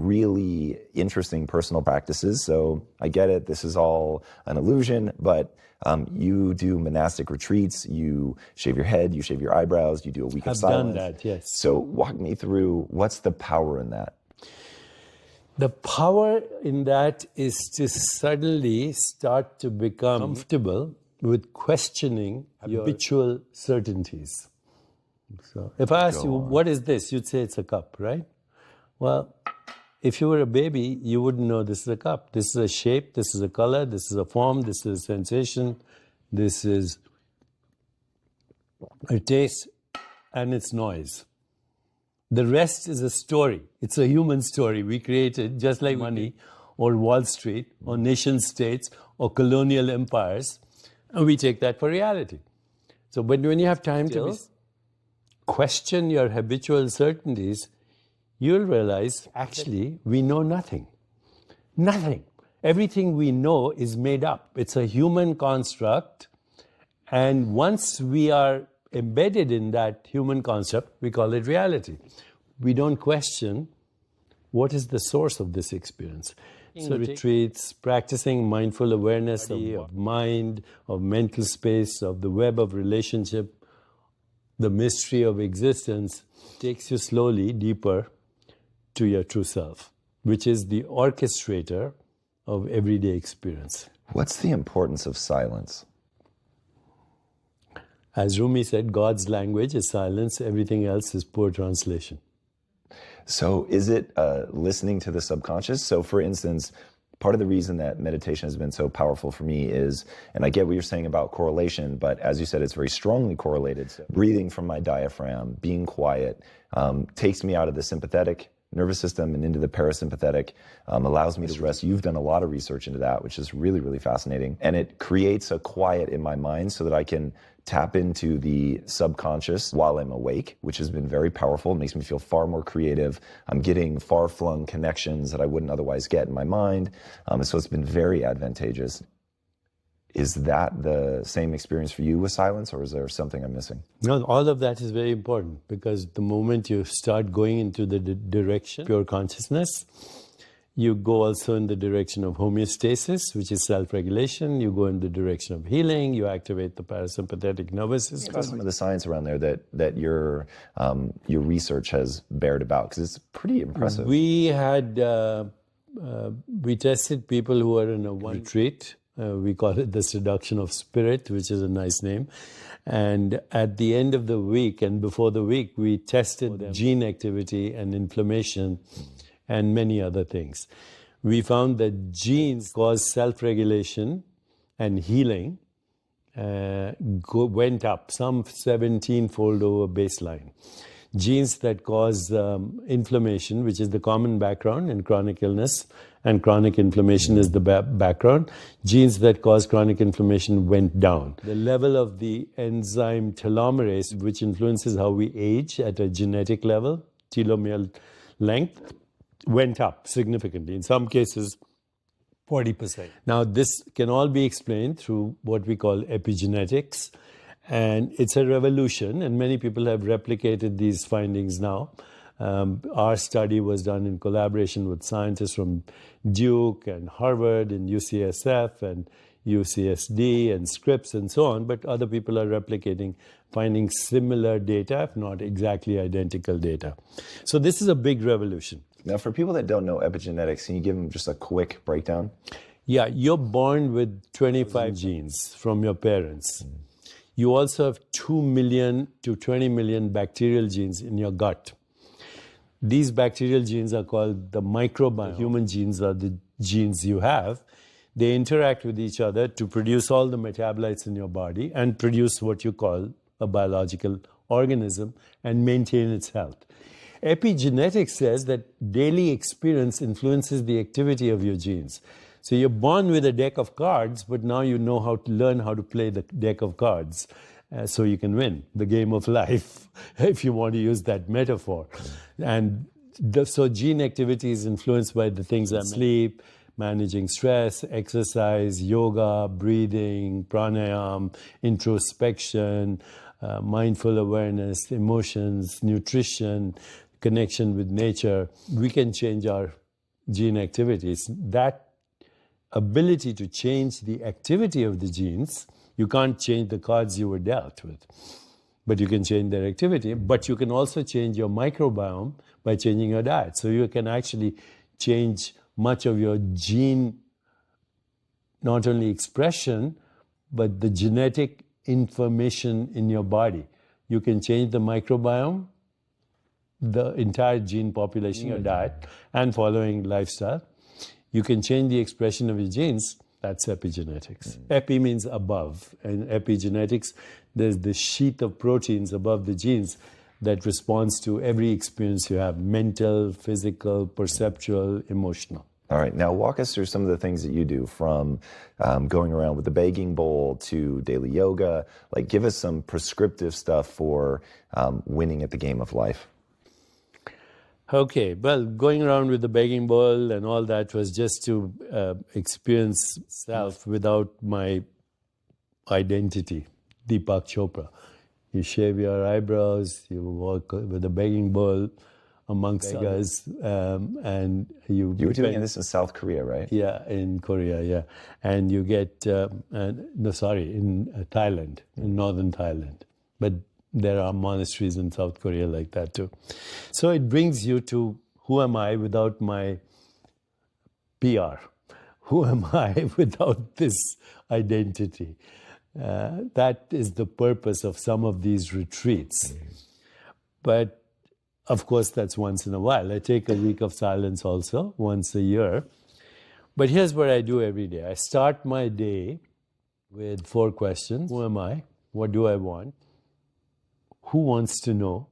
really interesting personal practices. So I get it. This is all an illusion, but you do monastic retreats, you shave your head, you shave your eyebrows, you do a week of silence. I've done that, yes. So walk me through, what's the power in that? The power in that is to suddenly start to become comfortable with questioning your habitual certainties. So if I asked you, what is this? You'd say it's a cup, right? Well, if you were a baby, you wouldn't know this is a cup. This is a shape, this is a color, this is a form, this is a sensation, this is a taste, and it's noise. The rest is a story. It's a human story we created, just like money or Wall Street or nation states or colonial empires, and we take that for reality. So when you have time to question your habitual certainties, you'll realize, actually, we know nothing. Nothing. Everything we know is made up. It's a human construct, and once we are embedded in that human concept, we call it reality. We don't question what is the source of this experience. So retreats, practicing mindful awareness of mind, of mental space, of the web of relationship, the mystery of existence, takes you slowly deeper to your true self, which is the orchestrator of everyday experience. What's the importance of silence? As Rumi said, God's language is silence, everything else is poor translation. So is it listening to the subconscious? So for instance, part of the reason that meditation has been so powerful for me is, and I get what you're saying about correlation, but as you said, it's very strongly correlated. So breathing from my diaphragm, being quiet, takes me out of the sympathetic nervous system and into the parasympathetic, allows me to rest. You've done a lot of research into that, which is really, really fascinating. And it creates a quiet in my mind so that I can tap into the subconscious while I'm awake, which has been very powerful. It makes me feel far more creative. I'm getting far-flung connections that I wouldn't otherwise get in my mind. So it's been very advantageous. Is that the same experience for you with silence, or is there something I'm missing? No, all of that is very important, because the moment you start going into the direction of pure consciousness, you go also in the direction of homeostasis, which is self-regulation. You go in the direction of healing. You activate the parasympathetic nervous system. What's some of the science around there that your research has bared about? Because it's pretty impressive. We tested people who are in a one retreat. We call it the seduction of spirit, which is a nice name. And at the end of the week and before the week, we tested gene activity and inflammation and many other things. We found that genes cause self-regulation and healing went up some 17-fold over baseline. Genes that cause inflammation, which is the common background in chronic illness, and chronic inflammation is the background. Genes that cause chronic inflammation went down. The level of the enzyme telomerase, which influences how we age at a genetic level, telomere length, went up significantly. In some cases, 40%. Now, this can all be explained through what we call epigenetics. And it's a revolution, and many people have replicated these findings now. Our study was done in collaboration with scientists from Duke and Harvard and UCSF and UCSD and Scripps and so on, but other people are replicating, finding similar data, if not exactly identical data. So this is a big revolution. Now, for people that don't know epigenetics, can you give them just a quick breakdown? Yeah, you're born with 25 genes from your parents. You also have 2 million to 20 million bacterial genes in your gut. These bacterial genes are called the microbiome. The human genes are the genes you have. They interact with each other to produce all the metabolites in your body and produce what you call a biological organism and maintain its health. Epigenetics says that daily experience influences the activity of your genes. So you're born with a deck of cards, but now you know how to learn how to play the deck of cards so you can win the game of life, if you want to use that metaphor. And so gene activity is influenced by the things like sleep, managing stress, exercise, yoga, breathing, pranayama, introspection, mindful awareness, emotions, nutrition, connection with nature. We can change our gene activities. That ability to change the activity of the genes, you can't change the cards you were dealt with, but you can change their activity. But you can also change your microbiome by changing your diet. So you can actually change much of your gene, not only expression, but the genetic information in your body. You can change the microbiome, the entire gene population, your diet, and following lifestyle. You can change the expression of your genes. That's epigenetics. Epi means above. And epigenetics, there's the sheath of proteins above the genes that responds to every experience you have: mental, physical, perceptual, emotional. All right. Now walk us through some of the things that you do, from going around with the begging bowl to daily yoga. Like, give us some prescriptive stuff for winning at the game of life. Okay, well, going around with the begging bowl and all that was just to experience self without my identity, Deepak Chopra. You shave your eyebrows, you walk with a begging bowl amongst beggars, and you were doing this in South Korea, right? Yeah, in Korea, yeah. And you get, in Thailand, in northern Thailand. But there are monasteries in South Korea like that too. So it brings you to, who am I without my PR? Who am I without this identity? That is the purpose of some of these retreats. But of course, that's once in a while. I take a week of silence also, once a year. But here's what I do every day. I start my day with 4 questions. Who am I? What do I want? Who wants to know?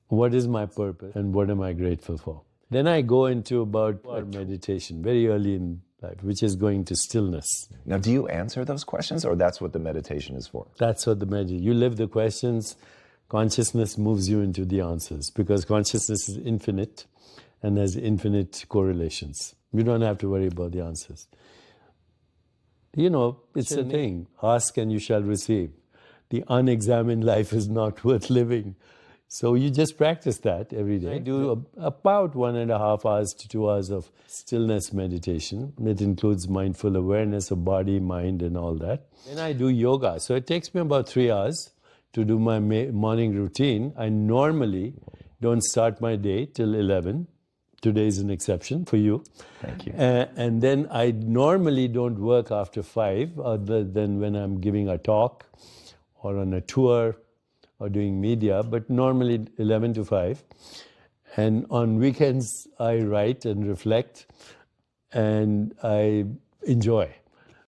What is my purpose? And what am I grateful for? Then I go into about meditation very early in life, which is going to stillness. Now, do you answer those questions, or that's what the meditation is for? That's what the meditation. You live the questions. Consciousness moves you into the answers, because consciousness is infinite and has infinite correlations. You don't have to worry about the answers. You know, it's a thing. Ask and you shall receive. The unexamined life is not worth living. So you just practice that every day. I do about 1.5 hours to 2 hours of stillness meditation. It includes mindful awareness of body, mind, and all that. Then I do yoga. So it takes me about 3 hours to do my morning routine. I normally don't start my day till 11. Today is an exception for you. Thank you. And then I normally don't work after 5, other than when I'm giving a talk or on a tour or doing media, but normally 11 to 5. And on weekends, I write and reflect, and I enjoy.